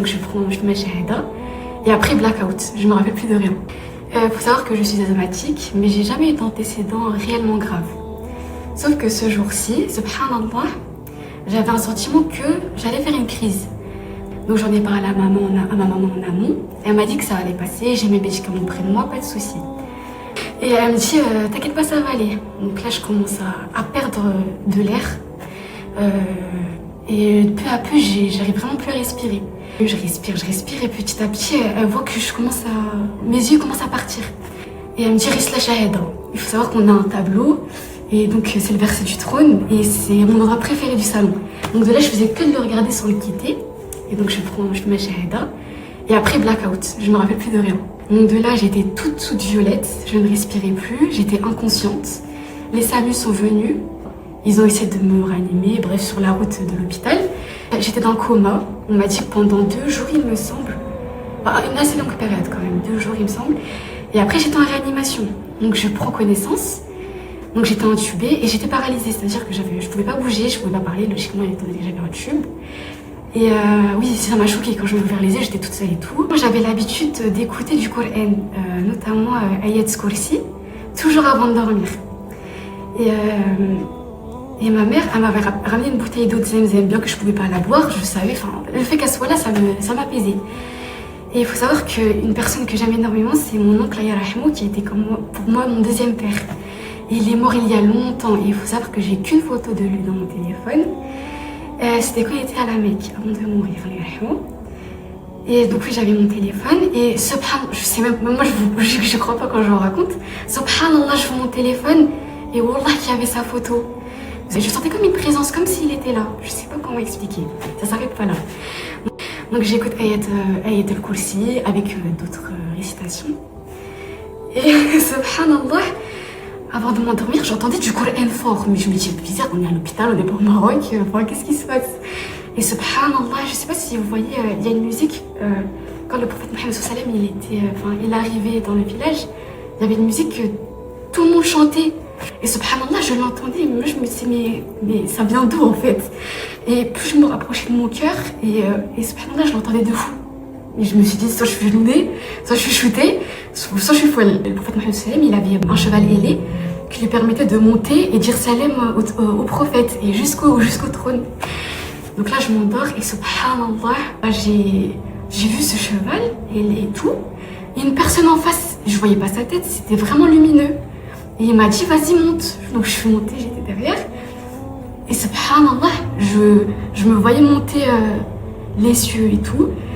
je fais ma shahada et après blackout, je me rappelle plus de rien. Faut savoir que je suis asthmatique, mais j'ai jamais eu d'antécédents réellement graves. Sauf que ce jour-ci, subhanallah, j'avais un sentiment que j'allais faire une crise. Donc j'en ai parlé à ma maman en amont. Elle m'a dit que ça allait passer, j'ai mes médicaments près de moi, pas de souci. Et elle me dit, t'inquiète pas, ça va aller. Donc là, je commence à perdre de l'air. Et peu à peu, j'arrive vraiment plus à respirer. Je respire et petit à petit, elle voit que mes yeux commencent à partir. Et elle me dit, Risla Shahada. Il faut savoir qu'on a un tableau, et donc c'est le verset du trône, et c'est mon endroit préféré du salon. Donc de là, je faisais que de le regarder sans le quitter. Et donc je fais ma Shahada, et après blackout, je me rappelle plus de rien. Donc de là, j'étais toute violette, je ne respirais plus, j'étais inconsciente. Les SAMU sont venus. Ils ont essayé de me réanimer, bref, sur la route de l'hôpital. J'étais dans le coma. On m'a dit que pendant 2 jours, il me semble. Une assez longue période quand même, 2 jours, il me semble. Et après, j'étais en réanimation. Donc, je prends connaissance. Donc, j'étais intubée et j'étais paralysée. C'est-à-dire que je pouvais pas bouger, je pouvais pas parler. Logiquement, étant donné que j'avais un tube. Et oui, ça m'a choquée. Quand je me ouvert les yeux, j'étais toute seule et tout. Moi, j'avais l'habitude d'écouter du Coran, notamment Ayat Kursi, toujours avant de dormir. Et ma mère, elle m'avait ramené une bouteille d'eau de Zemzem, bien que je pouvais pas la boire, je savais, le fait qu'elle soit là, ça m'apaisait. Et il faut savoir qu'une personne que j'aime énormément, c'est mon oncle Aya Rahmou, qui était comme moi, pour moi mon deuxième père. Et il est mort il y a longtemps, et il faut savoir que j'ai qu'une photo de lui dans mon téléphone. C'était quand il était à la Mecque, avant de mourir, Aya Rahmou. Et donc oui, j'avais mon téléphone, et subhanallah, je sais même, moi je crois pas quand je vous raconte, subhanallah, je vois mon téléphone, et wallah, qu'il y avait sa photo. Je sentais comme une présence, comme s'il était là. Je sais pas comment expliquer. Ça s'arrête pas là. Donc j'écoute Ayat al-Kursi avec d'autres récitations. Et subhanallah, avant de m'endormir, j'entendais du Coran fort. Mais je me dis, bizarre, on est à l'hôpital, on n'est pas au Maroc. Qu'est-ce qui se passe? Et subhanallah, je sais pas si vous voyez, il y a une musique. Quand le prophète Mohammed sallam, il arrivait dans le village, il y avait une musique que tout le monde chantait. Et subhanallah, je l'entendais, mais moi je me disais, mais ça vient d'où en fait? Et plus je me rapprochais de mon cœur, et subhanallah, je l'entendais de fou. Et je me suis dit, soit je suis lunée, soit je suis shootée, soit je suis folle. Le prophète Mohammed sallam, il avait un cheval ailé qui lui permettait de monter et dire salam au prophète et jusqu'au trône. Donc là, je m'endors et subhanallah, j'ai vu ce cheval et tout. Et une personne en face, je voyais pas sa tête, c'était vraiment lumineux. Et il m'a dit, vas-y, monte. Donc je suis montée, j'étais derrière. Et subhanallah, je me voyais monter les cieux et tout.